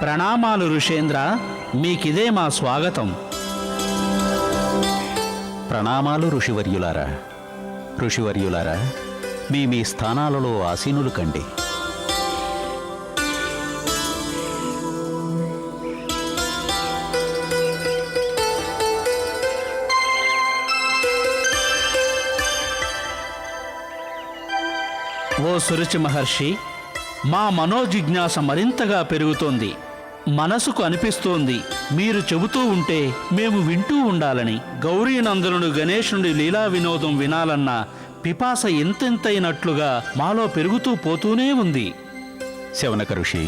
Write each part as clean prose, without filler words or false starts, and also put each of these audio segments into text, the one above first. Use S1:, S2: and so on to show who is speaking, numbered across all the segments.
S1: ప్రణామాలు ఋషేంద్ర, మీకిదే మా స్వాగతం.
S2: ప్రణామాలు ఋషివర్యులారా, మీ స్థానాలలో ఆసీనులు కండి.
S1: ఓ సురుచి మహర్షి, మా మనోజిజ్ఞాస మరింతగా పెరుగుతోంది. మనసుకు అనిపిస్తోంది మీరు చెబుతూ ఉంటే మేము వింటూ ఉండాలని. గౌరీనందనుడు గణేశుడి లీలా వినోదం వినాలన్న పిపాస ఎంతెంతైనట్లుగా మాలో పెరుగుతూ పోతూనే ఉంది.
S2: శౌనక ఋషి,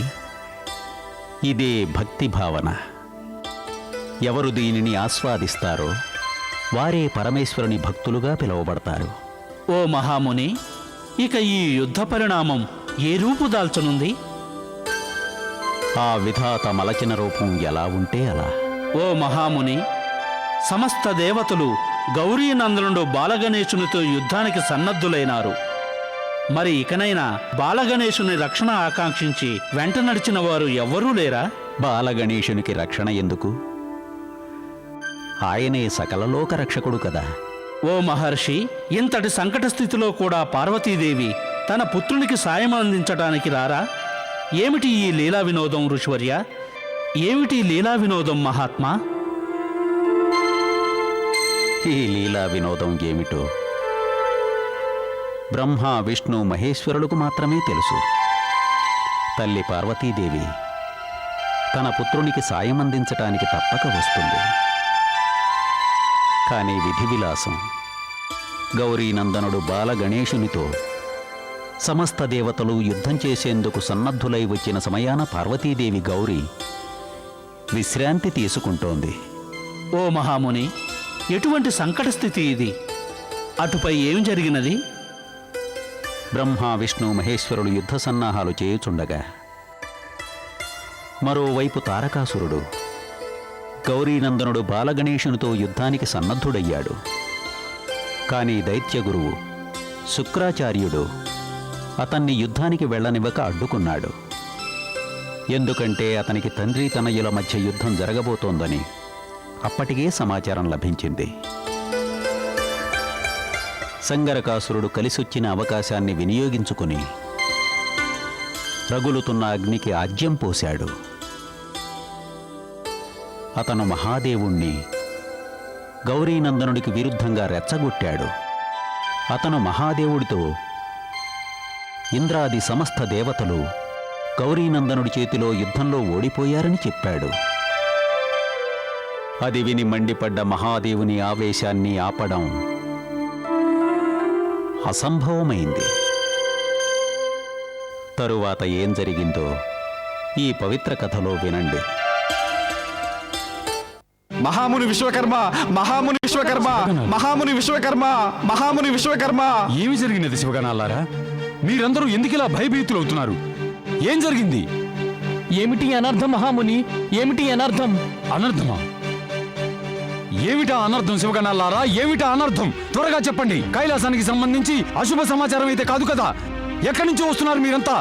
S2: ఇదే భక్తి భావన. ఎవరు దీనిని ఆస్వాదిస్తారో వారే పరమేశ్వరుని భక్తులుగా పిలువబడతారు.
S1: ఓ మహాముని, ఇక ఈ యుద్ధ పరిణామం ఏ రూపు దాల్చనుంది?
S2: ఆ విధాత మలచిన రూపం ఎలా ఉంటే అలా.
S1: ఓ మహాముని, సమస్త దేవతలు గౌరీనందనుడు బాలగణేశునితో యుద్ధానికి సన్నద్ధులైనారు. మరి ఇకనైనా బాలగణేశుని రక్షణ ఆకాంక్షించి వెంట నడిచిన వారు ఎవ్వరూ లేరా?
S2: బాలగణేశునికి రక్షణ ఎందుకు? ఆయనే సకల లోక రక్షకుడు కదా.
S1: ఓ మహర్షి, ఇంతటి సంకట స్థితిలో కూడా పార్వతీదేవి తన పుత్రునికి సాయం అందించటానికి రారా? ఏమిటి ఈ లీలా వినోదం ఋషివర్య? ఏమిటి లీలా వినోదం మహాత్మా?
S2: ఈ లీలా వినోదం ఏమిటో బ్రహ్మ, విష్ణు, మహేశ్వరులకు మాత్రమే తెలుసు. తల్లి పార్వతీదేవి తన పుత్రునికి సాయం అందించటానికి తప్పక వస్తుంది. కానీ విధి విలాసం గౌరీనందనుడు బాలగణేశునితో సమస్త దేవతలు యుద్ధం చేసేందుకు సన్నద్ధులై వచ్చిన సమయాన పార్వతీదేవి గౌరీ విశ్రాంతి తీసుకుంటోంది.
S1: ఓ మహాముని, ఎటువంటి సంకట స్థితి ఇది? అటుపై ఏం జరిగినది?
S2: బ్రహ్మ, విష్ణు, మహేశ్వరులు యుద్ధ సన్నాహాలు చేయుచుండగా మరోవైపు తారకాసురుడు గౌరీనందనుడు బాలగణేశునితో యుద్ధానికి సన్నద్ధుడయ్యాడు. కానీ దైత్యగురువు శుక్రాచార్యుడు అతన్ని యుద్ధానికి వెళ్ళనివ్వక అడ్డుకున్నాడు. ఎందుకంటే అతనికి తండ్రి తనయుల మధ్య యుద్ధం జరగబోతోందని అప్పటికే సమాచారం లభించింది. సంగరకాసురుడు కలిసొచ్చిన అవకాశాన్ని వినియోగించుకుని రగులుతున్న అగ్నికి ఆజ్యం పోశాడు. అతను మహాదేవుణ్ణి గౌరీనందనుడికి విరుద్ధంగా రెచ్చగొట్టాడు. అతను మహాదేవుడితో ఇంద్రాది సమస్త దేవతలు గౌరీనందనుడి చేతిలో యుద్ధంలో ఓడిపోయారని చెప్పాడు. అది విని మండిపడ్డ మహాదేవుని ఆవేశాన్ని ఆపడం అసంభవమైంది. తరువాత ఏం జరిగిందో ఈ పవిత్ర కథలో వినండి.
S3: మహాముని విశ్వకర్మ, మహాముని విశ్వకర్మ, మహాముని విశ్వకర్మ, మహాముని విశ్వకర్మ.
S4: ఏమి జరిగినది శివగణాలారా? మీరందరూ ఎందుకిలా భయభీతులవుతున్నారు? ఏం జరిగింది?
S5: ఏమిటి అనర్థం మహాముని? ఏమిటి అనర్థం?
S4: అనర్థమా? ఏమిటా అనర్థం శివగణాలారా? ఏమిటా అనర్థం? త్వరగా చెప్పండి. కైలాసానికి సంబంధించి అశుభ సమాచారం అయితే కాదు కదా? ఎక్కడి నుంచి వస్తున్నారు మీరంతా?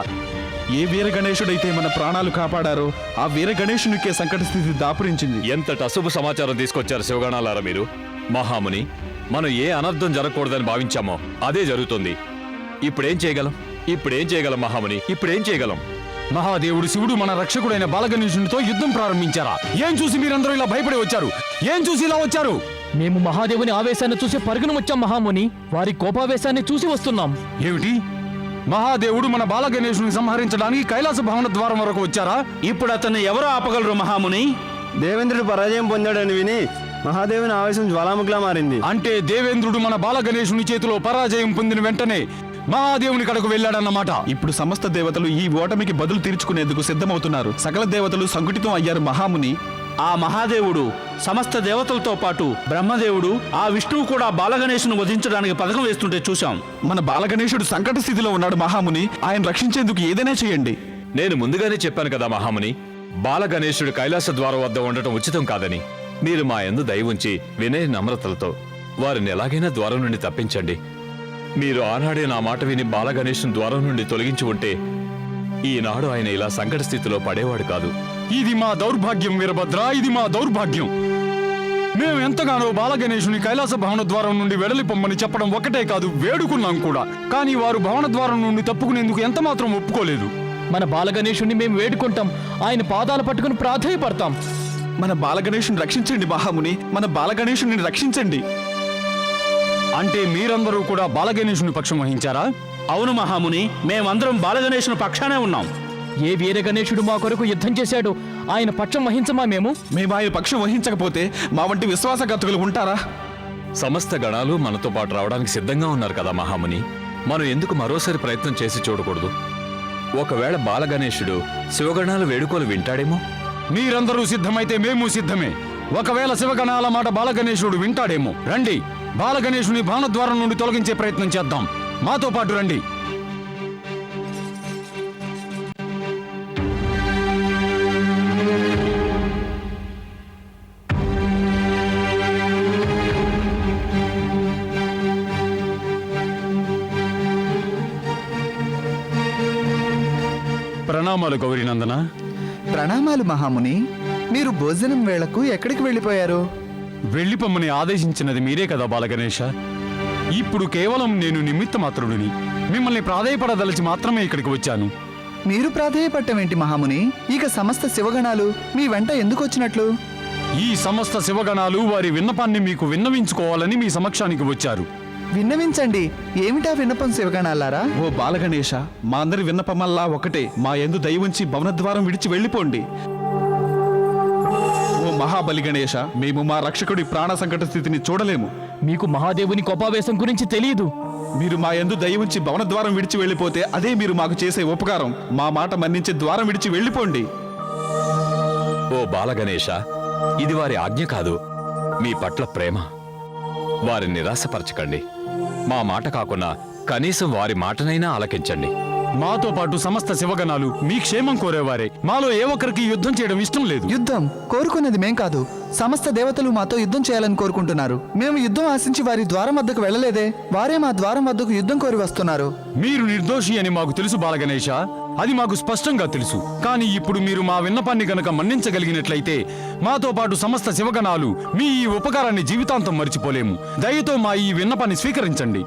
S3: ఏ వీర గణేశుడైతే మన ప్రాణాలు కాపాడారో ఆ వీర గణేశునికే సంకట స్థితి దాపురించింది.
S6: ఎంతటి అశుభ సమాచారం తీసుకొచ్చారు శివగణాలారా మీరు? మహాముని, మనం ఏ అనర్థం జరగకూడదని భావించామో అదే జరుగుతుంది. ఇప్పుడేం చేయగలం మహాముని? ఇప్పుడేం చేయగలం?
S4: మహాదేవుడు శివుడు మన రక్షకుడైన బాలగణేశునితో యుద్ధం ప్రారంభించారా? ఏం చూసి మీరందరూ ఇలా భయపడి వచ్చారు? ఏం చూసి ఇలా వచ్చారు?
S5: మేము మహాదేవుని ఆవేశాన్ని చూసి పరుగున వచ్చాం మహాముని. వారి కోపావేశాన్ని చూసి వస్తున్నాం.
S4: ఏమిటి? మహాదేవుడు మన బాలగణేశుని సంహరించడానికి కైలాస భవన ద్వారం వరకు వచ్చారా?
S1: ఇప్పుడు అతన్ని ఎవరు ఆపగలరు మహాముని?
S3: దేవేంద్రుడు పరాజయం పొందాడని విని మహాదేవుని ఆవేశం జ్వాలాముఖిలా మారింది.
S4: అంటే దేవేంద్రుడు మన బాలగణేశుని చేతిలో పరాజయం పొందిన వెంటనే మహాదేవుని కడకు వెళ్ళాడన్నమాట.
S3: ఇప్పుడు సమస్త దేవతలు ఈ ఓటమికి బదులు తీర్చుకునేందుకు సిద్ధమవుతున్నారు. సకల దేవతలు సంఘటితం అయ్యారు మహాముని.
S1: ఆ మహాదేవుడు సమస్త దేవతలతో పాటు బ్రహ్మదేవుడు, ఆ విష్ణువు కూడా బాలగణేశును వధించడానికి పథకం వేస్తుంటే చూశాం.
S3: మన బాలగణేశుడు సంకట స్థితిలో ఉన్నాడు మహాముని. ఆయన రక్షించేందుకు ఏదైనా చేయండి.
S6: నేను ముందుగానే చెప్పాను కదా మహాముని, బాలగణేశుడు కైలాస ద్వారం వద్ద ఉండటం ఉచితం కాదని. మీరు మా యందు దయ ఉంచి వినయ నమ్రతలతో వారిని ఎలాగైనా ద్వారం నుండి తప్పించండి. మీరు ఆనాడే నా మాట విని బాలగణేశుని ద్వారం నుండి తొలగించి ఉంటే ఈనాడు ఆయన ఇలా సంకట స్థితిలో పడేవాడు కాదు.
S4: ఇది మా దౌర్భాగ్యం వీరభద్ర, ఇది మా దౌర్భాగ్యం. మేము ఎంతగానో బాలగణేశుని కైలాస భవన ద్వారం నుండి వెడలి పొమ్మని చెప్పడం ఒకటే కాదు, వేడుకున్నాం కూడా. కానీ వారు భవన ద్వారం నుండి తప్పుకునేందుకు ఎంత మాత్రం ఒప్పుకోలేదు.
S5: మన బాలగణేశుణ్ణి మేము వేడుకుంటాం, ఆయన పాదాలు పట్టుకుని ప్రాధేయపడతాం.
S3: మన బాలగణేశుని రక్షించండి మహాముని, మన బాలగణేశుని రక్షించండి.
S4: అంటే మీరందరూ కూడా బాలగణేశుని పక్షం వహించారా?
S1: అవును మహాముని, మేమందరం బాలగణేశుని పక్షానే ఉన్నాం.
S5: ఏ వీర గణేశుడు మా కొరకు యుద్ధం చేశాడు, ఆయన పక్షం వహించమా మేము?
S3: మేము ఆయన పక్షం వహించకపోతే మా వంటి విశ్వాసఘాతకులు ఉంటారా?
S6: సమస్త గణాలు మనతో పాటు రావడానికి సిద్ధంగా ఉన్నారు కదా మహాముని. మనం ఎందుకు మరోసారి ప్రయత్నం చేసి చూడకూడదు? ఒకవేళ బాలగణేశుడు శివగణాల వేడుకోలు వింటాడేమో.
S4: మీరందరూ సిద్ధమైతే మేము సిద్ధమే. ఒకవేళ శివగణాల మాట బాలగణేశుడు వింటాడేమో. రండి, బాలగణేశుని భానద్వారం నుండి తొలగించే ప్రయత్నం చేద్దాం. మాతో పాటు రండి. ప్రణామాలు గౌరీనందన.
S7: ప్రణామాలు మహాముని. మీరు భోజనం వేళకు ఎక్కడికి వెళ్ళిపోయారు?
S4: వెళ్ళిపమ్మని ఆదేశించినది మీరే కదా బాలగణేశ. ఇప్పుడు కేవలం నేను నిమిత్త మాత్రుడిని. మిమ్మల్ని ప్రాధేయపడదలిచి మాత్రమే ఇక్కడికి వచ్చాను.
S7: మీరు ప్రాధేయపట్టమేంటి మహాముని? ఇక సమస్త శివగణాలు మీ వెంట ఎందుకు వచ్చినట్లు?
S4: ఈ సమస్త శివగణాలు వారి విన్నపాన్ని మీకు విన్నవించుకోవాలని మీ సమక్షానికి వచ్చారు.
S7: విన్నవించండి. ఏమిటా విన్నపం శివగణాలారా?
S3: ఓ బాలగణేశ, మా అందరి విన్నపమల్లా ఒకటే, మా యందు దయ ఉంచి భవనద్వారం విడిచి వెళ్ళిపోండి. ఓ మహాబలి గణేశ, మేము మా రక్షకుడి ప్రాణ సంకట స్థితిని చూడలేము.
S5: మీకు మహాదేవుని కోపావేశం గురించి తెలియదు.
S3: మీరు మా యందు దయ ఉంచి భవనద్వారం విడిచి వెళ్ళిపోతే అదే మీరు మాకు చేసే ఉపకారం. మా మాట మన్నించి ద్వారం విడిచి వెళ్ళిపోండి.
S6: ఓ బాలగణేశ, ఇది వారి ఆజ్ఞ కాదు, మీ పట్ల ప్రేమ. వారిని నిరాశపరచకండి. మా మాట కాకున్నా కనీసం వారి మాటనైనా ఆలకించండి.
S4: మాతో పాటు సమస్త శివగణాలు మీ క్షేమం కోరేవారే. మాలో ఏ ఒక్కరికి యుద్ధం చేయడం ఇష్టం లేదు.
S7: యుద్ధం కోరుకున్నది మేం కాదు, సమస్త దేవతలు మాతో యుద్ధం చేయాలని కోరుకుంటున్నారు. మేము యుద్ధం ఆశించి వారి ద్వారం వద్దకు వెళ్ళలేదే. వారే మా ద్వారం వద్దకు యుద్ధం కోరి వస్తున్నారు.
S4: మీరు నిర్దోషి అని మాకు తెలుసు బాలగణేశ, అది మాకు స్పష్టంగా తెలుసు. కానీ ఇప్పుడు మీరు మా విన్నపాన్ని గనక మన్నించగలిగినట్లయితే మాతో పాటు సమస్త శివగణాలు మీ ఈ ఉపకారాన్ని జీవితాంతం మర్చిపోలేము. దయతో మా ఈ విన్నపాన్ని స్వీకరించండి.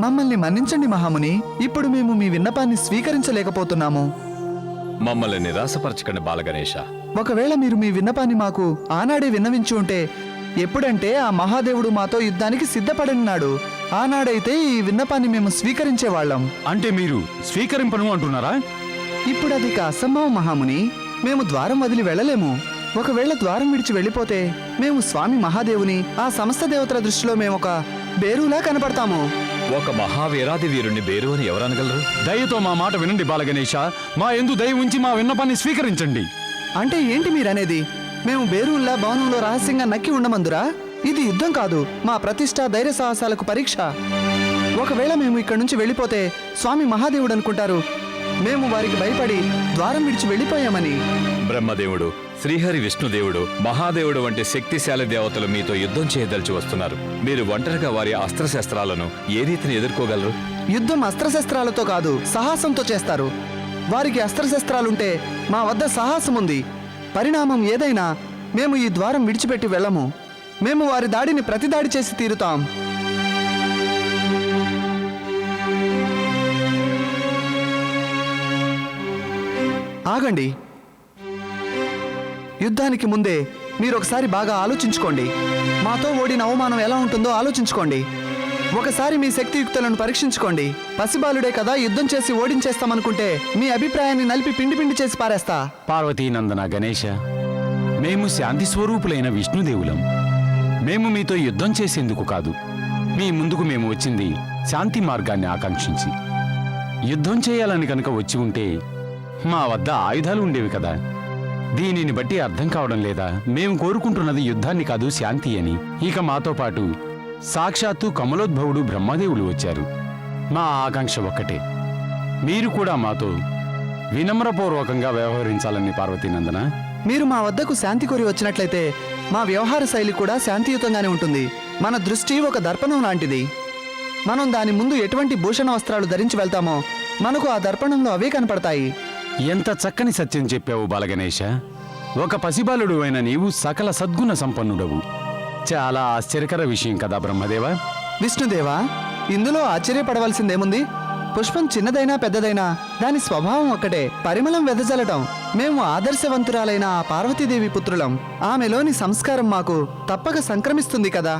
S7: మమ్మల్ని మన్నించండి మహాముని. ఇప్పుడు మేము మీ విన్నపాన్ని స్వీకరించలేకపోతున్నాము.
S6: మమ్మల్ని నిరాశపరచకండి బాలగణేశ.
S7: ఒకవేళ మీరు మీ విన్నపాన్ని మాకు ఆనాడే విన్నవించి ఉంటే, ఎప్పుడంటే ఆ మహాదేవుడు మాతో యుద్ధానికి సిద్ధపడనున్నాడు, ఆనాడైతే ఈ విన్నపాన్ని మేము స్వీకరించేవాళ్ళం.
S4: అంటే మీరు స్వీకరింపను అంటున్నారా?
S7: ఇప్పుడు అది అసంభవం మహాముని. మేము ద్వారం వదిలి వెళ్ళలేము. ఒకవేళ ద్వారం విడిచి వెళ్ళిపోతే మేము స్వామి మహాదేవుని, ఆ సమస్త దేవతల దృష్టిలో మేము ఒక బేరులా కనపడతాము.
S6: ఒక మహావీరాది వీరుణ్ణి బేరు అని ఎవరనగలరు?
S4: దయతో మా మాట వినండి బాలగణేశ. మా యందు దయ ఉంచి మా విన్నపాన్ని స్వీకరించండి.
S7: అంటే ఏంటి మీరనేది? మేము బేరుల్లా భవనంలో రహస్యంగా నక్కి ఉండమందురా? ఇది యుద్ధం కాదు, మా ప్రతిష్ట ధైర్య సాహసాలకు పరీక్ష. ఒకవేళ మేము ఇక్కడి నుంచి వెళ్ళిపోతే స్వామి మహాదేవుడు అనుకుంటారు మేము వారికి భయపడి ద్వారం విడిచి వెళ్ళిపోయామని.
S6: బ్రహ్మదేవుడు, శ్రీహరి విష్ణుదేవుడు, మహాదేవుడు వంటి శక్తిశాలి దేవతలు మీతో యుద్ధం చేయదలిచి వస్తున్నారు. మీరు ఒంటరిగా వారి అస్త్రశస్త్రాలను ఏ రీతిని ఎదుర్కోగలరు?
S7: యుద్ధం అస్త్రశస్త్రాలతో కాదు, సాహసంతో చేస్తారు. వారికి అస్త్రశస్త్రాలుంటే మా వద్ద సాహసం ఉంది. పరిణామం ఏదైనా మేము ఈ ద్వారం విడిచిపెట్టి వెళ్ళము. మేము వారి దాడిని ప్రతిదాడి చేసి తీరుతాం. ఆగండి. యుద్ధానికి ముందే మీరు ఒకసారి బాగా ఆలోచించుకోండి. మాతో ఓడిన అవమానం ఎలా ఉంటుందో ఆలోచించుకోండి. ఒకసారి మీ శక్తియుక్తులను పరీక్షించుకోండి. పసిబాలుడే కదా, యుద్ధం చేసి ఓడించేస్తామనుకుంటే మీ అభిప్రాయాన్ని నలిపి పిండి పిండి చేసి పారేస్తా.
S4: పార్వతీనందన గణేశ, మేము శాంతి స్వరూపులైన విష్ణుదేవులం. మేము మీతో యుద్ధం చేసేందుకు కాదు, మీ ముందుకు మేము వచ్చింది శాంతి మార్గాన్ని ఆకాంక్షించి. యుద్ధం చేయాలని కనుక వచ్చి ఉంటే మా వద్ద ఆయుధాలు ఉండేవి కదా. దీనిని బట్టి అర్థం కావడం లేదా? మేము కోరుకుంటున్నది యుద్ధాన్ని కాదు, శాంతి అని. ఇక మాతో పాటు సాక్షాత్తు కమలోద్భవుడు బ్రహ్మదేవులు వచ్చారు. మా ఆకాంక్ష ఒక్కటే, మీరు కూడా మాతో వినమ్రపూర్వకంగా వ్యవహరించాలని పార్వతీనందన.
S7: మీరు మా వద్దకు శాంతి కోరి వచ్చినట్లయితే మా వ్యవహార శైలి కూడా శాంతియుతంగానే ఉంటుంది. మన దృష్టి ఒక దర్పణం లాంటిది. మనం దాని ముందు ఎటువంటి భూషణ వస్త్రాలు ధరించి వెళ్తామో మనకు ఆ దర్పణంలో అవే కనపడతాయి.
S4: ఎంత చక్కని సత్యం చెప్పావు బాలగణేశ. ఒక పసిబాలుడు అయిన నీవు సకల సద్గుణ సంపన్నుడవు. చాలా ఆశ్చర్యకర విషయం కదా బ్రహ్మదేవ.
S7: విష్ణుదేవా, ఇందులో ఆశ్చర్యపడవలసిందేముంది? పుష్పం చిన్నదైనా పెద్దదైనా దాని స్వభావం ఒక్కటే, పరిమళం వెదజల్లటం. మేము ఆదర్శవంతురాలైన ఆ పార్వతీదేవి పుత్రులం. ఆమెలోని సంస్కారం మాకు తప్పక సంక్రమిస్తుంది కదా.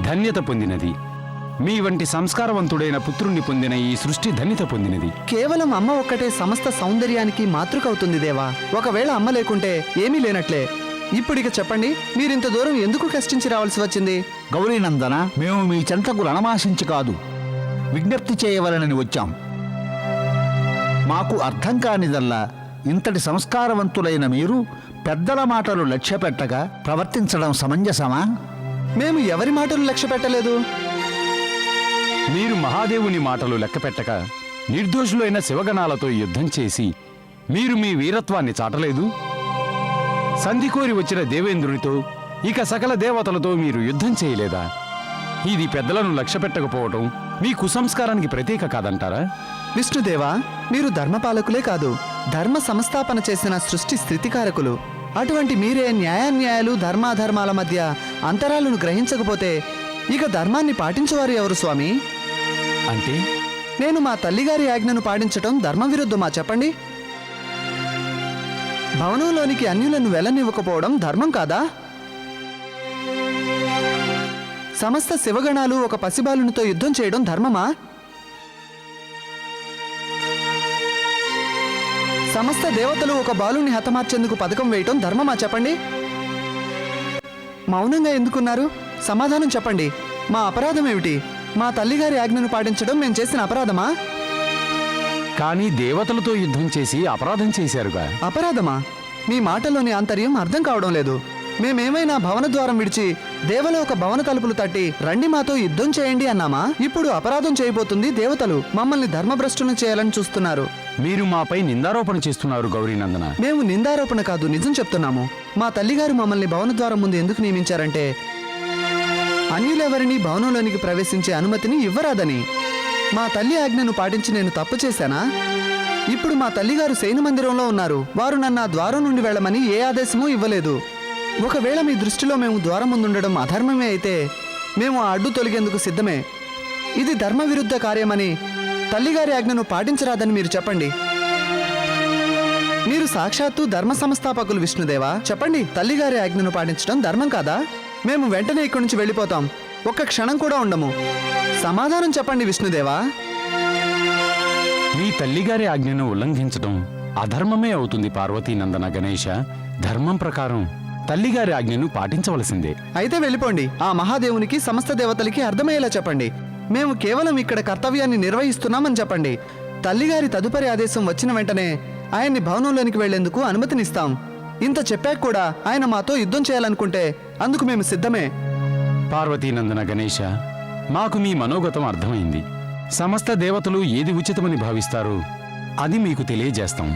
S4: ధన్యత పొందినది. మీ వంటి సంస్కారవంతుడైన పుత్రుణ్ణి పొందిన ఈ సృష్టి ధన్యత పొందినది.
S7: కేవలం అమ్మ ఒక్కటే సమస్త సౌందర్యానికి మాతృకవుతుంది దేవా. ఒకవేళ అమ్మ లేకుంటే ఏమీ లేనట్లే. ఇప్పుడిక చెప్పండి, మీరింత దూరం ఎందుకు కష్టించి రావాల్సి వచ్చింది?
S8: గౌరీనందన, మేము మీ చెంతకు రణమాశించి కాదు, విజ్ఞప్తి చేయవలనని వచ్చాం. మాకు అర్థం కానిదల్లా ఇంతటి సంస్కారవంతులైన మీరు పెద్దల మాటలు లక్ష్యపెట్టగా ప్రవర్తించడం సమంజసమా?
S7: మేము ఎవరి మాటలు లక్ష్య పెట్టలేదు.
S4: మీరు మహాదేవుని మాటలు లెక్కపెట్టక నిర్దోషులైన శివగణాలతో యుద్ధం చేసి మీరు మీ వీరత్వాన్ని చాటలేదు. సంధికోరి వచ్చిన దేవేంద్రునితో ఇక సకల దేవతలతో మీరు యుద్ధం చేయలేదా? ఇది పెద్దలను లక్ష్యపెట్టకపోవటం మీ కుసంస్కారానికి ప్రతీక కాదంటారా?
S7: విష్ణుదేవా, మీరు ధర్మపాలకులే కాదు, ధర్మ సంస్థాపన చేసిన సృష్టి స్థితికారకులు. అటువంటి మీరే న్యాయాన్యాయాలు ధర్మాధర్మాల మధ్య అంతరాలను గ్రహించకపోతే ఇక ధర్మాన్ని పాటించేవారు ఎవరు స్వామి?
S4: అంటే
S7: నేను మా తల్లిగారి ఆజ్ఞను పాటించటం ధర్మ విరుద్ధమా చెప్పండి? భవనంలోనికి అన్యులను వెళ్ళనివ్వకపోవడం ధర్మం కాదా? సమస్త శివగణాలు ఒక పసిబాలునితో యుద్ధం చేయడం ధర్మమా? సమస్త దేవతలు ఒక బాలుని హతమార్చేందుకు పథకం వేయటం ధర్మమా చెప్పండి? మౌనంగా ఎందుకున్నారు? సమాధానం చెప్పండి. మా అపరాధం ఏమిటి? మా తల్లిగారి ఆజ్ఞను పాటించడం మేము చేసిన అపరాధమా?
S4: కానీ దేవతలతో యుద్ధం చేసి అపరాధం చేశారుగా.
S7: అపరాధమా? మీ మాటలోని ఆంతర్యం అర్థం కావడం లేదు. మేమేమైనా భవన ద్వారం విడిచి దేవలోక భవన తలుపులు తట్టి రండి మాతో యుద్ధం చేయండి అన్నామా? ఇప్పుడు అపరాధం చేయబోతుంది దేవతలు. మమ్మల్ని ధర్మభ్రష్టులను చేయాలని చూస్తున్నారు.
S4: మీరు మాపై నిందారోపణ చేస్తున్నారు గౌరీనందన.
S7: మేము నిందారోపణ కాదు, నిజం చెప్తున్నాము. మా తల్లిగారు మమ్మల్ని భవన ద్వారం ముందు ఎందుకు నియమించారంటే అన్యులెవరిని భవనంలోనికి ప్రవేశించే అనుమతిని ఇవ్వరాదని. మా తల్లి ఆజ్ఞను పాటించి నేను తప్పు చేశానా? ఇప్పుడు మా తల్లిగారు శయన మందిరంలో ఉన్నారు. వారు నన్ను ఆ ద్వారం నుండి వెళ్ళమని ఏ ఆదేశమూ ఇవ్వలేదు. ఒకవేళ మీ దృష్టిలో మేము ద్వారం ముందుండడం అధర్మమే అయితే మేము ఆ అడ్డు తొలగేందుకు సిద్ధమే. ఇది ధర్మ విరుద్ధ కార్యమని తల్లిగారి ఆజ్ఞను పాటించరాదని మీరు చెప్పండి. మీరు సాక్షాత్తు ధర్మ సంస్థాపకులు విష్ణుదేవా. చెప్పండి, తల్లిగారి ఆజ్ఞను పాటించడం ధర్మం కాదా? మేము వెంటనే ఇక్కడి నుంచి వెళ్ళిపోతాం. ఒక్క క్షణం కూడా ఉండము. సమాధానం చెప్పండి విష్ణుదేవా.
S4: మీ తల్లిగారి ఆజ్ఞను ఉల్లంఘించడం అధర్మమే అవుతుంది పార్వతీనందన గణేశ. ధర్మం ప్రకారం తల్లిగారి ఆజ్ఞను పాటించవలసిందే.
S7: అయితే వెళ్ళిపోండి. ఆ మహాదేవునికి సమస్త దేవతలకి అర్థమయ్యేలా చెప్పండి. మేము కేవలం ఇక్కడ కర్తవ్యాన్ని నిర్వహిస్తున్నామని చెప్పండి. తల్లిగారి తదుపరి ఆదేశం వచ్చిన వెంటనే ఆయన్ని భవనంలోనికి వెళ్లేందుకు అనుమతినిస్తాం. ఇంత చెప్పాక కూడా ఆయన మాతో యుద్ధం చేయాలనుకుంటే అందుకు మేము సిద్ధమే.
S4: పార్వతీనందన గణేశ, మాకు మీ మనోగతం అర్థమైంది. సమస్త దేవతలు ఏది ఉచితమని భావిస్తారో అది మీకు తెలియజేస్తాం.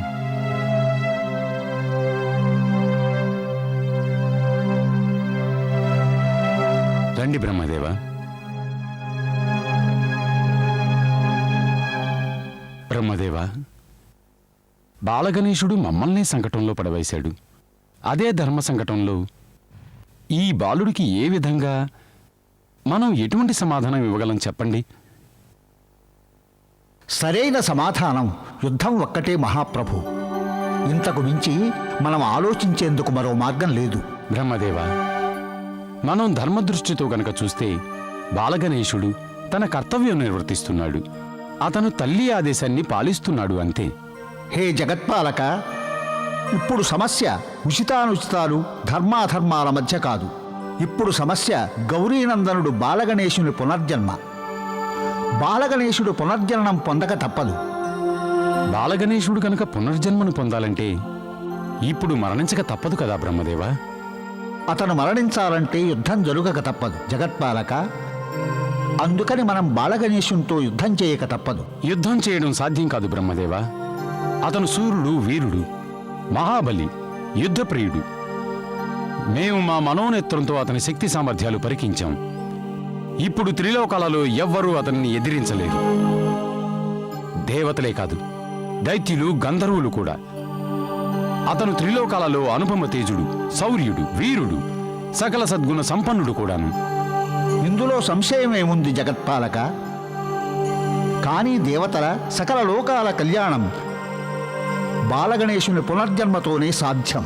S4: రండి బ్రహ్మదేవ. బ్రహ్మదేవ, బాలగణేశుడు మమ్మల్ని సంకటంలో పడవేశాడు. అదే ధర్మ సంకటంలో ఈ బాలుడికి ఏ విధంగా మనం ఎటువంటి సమాధానం ఇవ్వగలం చెప్పండి?
S8: సరైన సమాధానం యుద్ధం ఒక్కటే మహాప్రభు. ఇంతకు మించి మనం ఆలోచించేందుకు మరో మార్గం లేదు.
S4: బ్రహ్మదేవ, మనం ధర్మదృష్టితో గనక చూస్తే బాలగణేశుడు తన కర్తవ్యం నిర్వర్తిస్తున్నాడు. అతను తల్లి ఆదేశాన్ని పాలిస్తున్నాడు అంతే.
S8: హే జగత్పాలక, ఇప్పుడు సమస్య ఉచితానుచితాలు ధర్మాధర్మాల మధ్య కాదు. ఇప్పుడు సమస్య గౌరీనందనుడు బాలగణేశుని పునర్జన్మ. బాలగణేశుడు పునర్జననం పొందక తప్పదు.
S4: బాలగణేశుడు కనుక పునర్జన్మను పొందాలంటే ఇప్పుడు మరణించక తప్పదు కదా బ్రహ్మదేవ?
S8: అతను మరణించాలంటే యుద్ధం జరుగక తప్పదు జగత్పాలక. అందుకని మనం బాలగణేశునితో యుద్ధం చేయక తప్పదు.
S4: యుద్ధం చేయడం సాధ్యం కాదు బ్రహ్మదేవ. అతను సూర్యుడు, వీరుడు, మహాబలి, యుద్ధప్రియుడు. మేము మా మనోనేత్రంతో అతని శక్తి సామర్థ్యాలు పరికించాం. ఇప్పుడు త్రిలోకాలలో ఎవ్వరూ అతన్ని ఎదిరించలేరు. దేవతలే కాదు, దైత్యులు, గంధర్వులు కూడా. అతను త్రిలోకాలలో అనుపమ తేజుడు, శౌర్యుడు, వీరుడు, సకల సద్గుణ సంపన్నుడు కూడాను.
S8: ఇందులో సంశయమేముంది జగత్పాలక? కానీ దేవతల సకల లోకాల కళ్యాణం బాలగణేశుని పునర్జన్మతోనే సాధ్యం.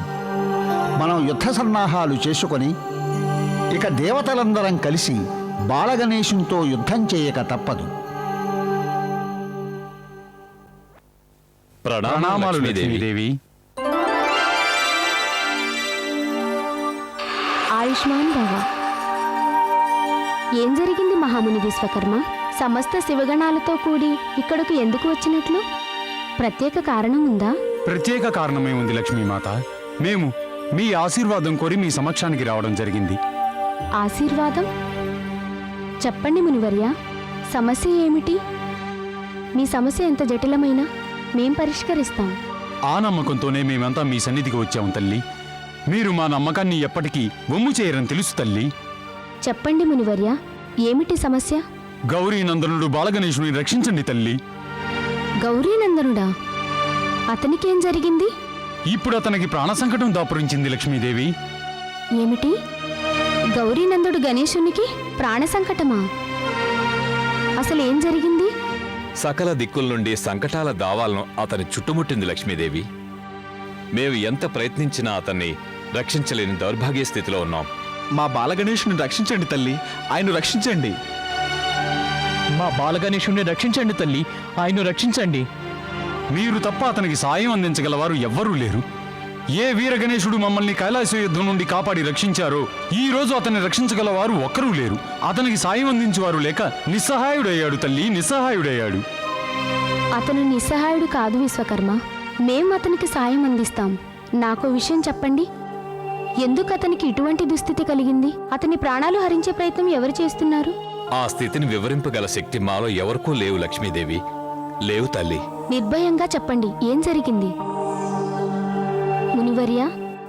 S8: మనం యుద్ధ సన్నాహాలు చేసుకొని ఇక దేవతలందరం కలిసి బాలగణేశునితో యుద్ధం చేయక తప్పదు.
S4: ప్రణామాలు లక్ష్మీదేవి.
S9: ఆయుష్మాన్ భవ. ఏం జరిగింది మహాముని విశ్వకర్మ? సమస్త శివగణాలతో కూడి ఇక్కడకు ఎందుకు వచ్చినట్లు? ప్రత్యేక కారణం ఉందా?
S4: ప్రత్యేక కారణమే ఉంది లక్ష్మీమాత. మేము మీ ఆశీర్వాదం కోరి మీ సమక్షానికి రావడం జరిగింది.
S9: ఆశీర్వాదం? చెప్పండి మునివర్య, సమస్య ఏమిటి? మీ సమస్య ఎంత జటిలమైనా మేం పరిష్కరిస్తాం.
S4: ఆ నమ్మకంతోనే మేమంతా మీ సన్నిధికి వచ్చాము తల్లి. మీరు మా నమ్మకాన్ని ఎప్పటికీ వమ్ము చేయరని తెలుసు తల్లి.
S9: చెప్పండి మునివర్య, ఏమిటి సమస్య?
S4: గౌరీనందనుడు బాలగణేశుని రక్షించండి తల్లి.
S9: గౌరీనందనుడా? అతనికేం జరిగింది?
S4: ఇప్పుడు అతనికి ప్రాణ సంకటం దాపురించింది లక్ష్మీదేవి.
S9: ఏమిటి? గౌరీనందుడు గణేశునికి ప్రాణ సంకటమా? అసలు ఏం జరిగింది?
S6: సకల దిక్కుల నుండి సంకటాల దావాలను అతని చుట్టుముట్టింది లక్ష్మీదేవి. మేము ఎంత ప్రయత్నించినా అతన్ని రక్షించలేని దౌర్భాగ్య స్థితిలో ఉన్నాం.
S3: మా బాలగణేశుని రక్షించండి తల్లి, ఆయన రక్షించండి.
S5: మా బాలగణేశుణ్ణి రక్షించండి తల్లి, ఆయన్ను రక్షించండి.
S4: మీరు తప్ప అతనికి సాయం అందించగలవారు ఎవ్వరూ లేరు. ఏ వీరగణేశుడు మమ్మల్ని కైలాస యుద్ధం నుండి కాపాడి రక్షించారో ఈ రోజు అతన్ని రక్షించగలవారు ఒక్కరూ లేరు. అతనికి సాయం అందించేవారు లేక నిస్సహాయుడయ్యాడు తల్లి, నిస్సహాయుడయ్యాడు.
S9: అతను నిస్సహాయుడు కాదు విశ్వకర్మ, మేం అతనికి సాయం అందిస్తాం. నాకో విషయం చెప్పండి, ఎందుకు అతనికి ఇటువంటి దుస్థితి కలిగింది? అతని ప్రాణాలు హరించే ప్రయత్నం ఎవరు చేస్తున్నారు?
S6: ఆ స్థితిని వివరింపగల శక్తి మాలో ఎవరికూ లేవు లక్ష్మీదేవి. లేవు తల్లి.
S9: నిర్భయంగా చెప్పండి, ఏం జరిగింది? మునివర్య,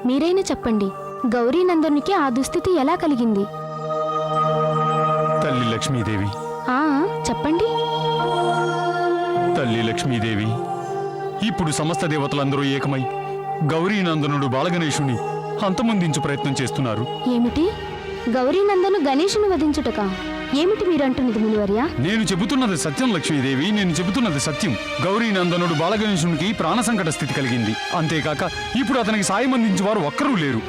S9: మీరైనా చెప్పండి, గౌరీనందనునికి ఆ దుస్థితి ఎలా కలిగింది?
S4: తల్లి లక్ష్మీదేవి,
S9: ఆ చెప్పండి.
S4: తల్లి లక్ష్మీదేవి, ఇప్పుడు సమస్త దేవతలందరూ ఏకమై గౌరీనందనుడు బాలగణేశుని అంతమొందించు ప్రయత్నం చేస్తున్నారు.
S9: ఏమిటి? గౌరీనందను గణేశుని వధించుటకా? ఏమిటి మీరంటున్నది మునివర్య?
S4: నేను చెబుతున్నది సత్యం లక్ష్మీదేవి, నేను చెబుతున్నది సత్యం. గౌరీనందనుడు బాలగణేశునికి ప్రాణ సంకట స్థితి కలిగింది. అంతేకాక ఇప్పుడు అతనికి సాయం అందించేవారు ఒక్కరూ లేరు.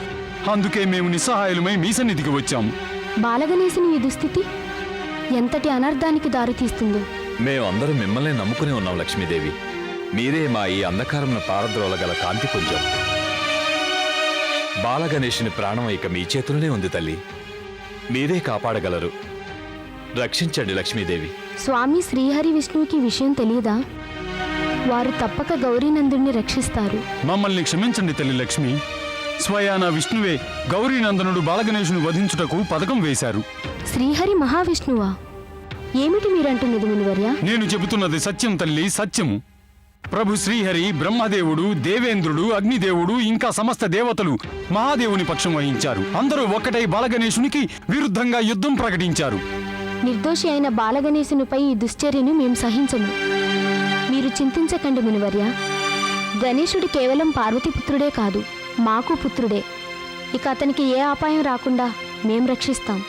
S4: అందుకే మేము నిస్సహాయులమై మీ సన్నిధికి వచ్చాము.
S9: బాలగణేశుని ఈ దుస్థితి ఎంతటి అనర్థానికి దారితీస్తుందో.
S6: మేమందరూ మిమ్మల్ని నమ్ముకుని ఉన్నాం లక్ష్మీదేవి. మీరే మా ఈ అంధకారంను పారద్రోలగల కాంతి పుంజం. బాలగణేశుని ప్రాణం ఇక మీ చేతుల్లోనే ఉంది తల్లి. మీరే కాపాడగలరు. రక్షించండి లక్ష్మీదేవి.
S9: స్వామి శ్రీహరి విష్ణువుకి విషయం తెలియదా? వారు తప్పక గౌరీనందుణ్ణి రక్షిస్తారు.
S4: మమ్మల్ని క్షమించండి తల్లి లక్ష్మి. స్వయాన విష్ణువే గౌరీనందనుడు బాలగణేశుని వధించుటకు పథకం వేశారు.
S9: శ్రీహరి మహావిష్ణువా? ఏమిటి మీరంటున్నది మునివర్య?
S4: నేను చెబుతున్నది సత్యం తల్లి, సత్యము. ప్రభు శ్రీహరి, బ్రహ్మదేవుడు, దేవేంద్రుడు, అగ్నిదేవుడు ఇంకా సమస్త దేవతలు మహాదేవుని పక్షం వహించారు. అందరూ ఒక్కటై బాలగణేశునికి విరుద్ధంగా యుద్ధం ప్రకటించారు.
S9: నిర్దోషి అయిన బాలగణేశునిపై ఈ దుశ్చర్యను మేం సహించము. మీరు చింతించకండి మునివర్య. గణేశుడు కేవలం పార్వతీపుత్రుడే కాదు, మాకు పుత్రుడే. ఇక అతనికి ఏ అపాయం రాకుండా మేం రక్షిస్తాం.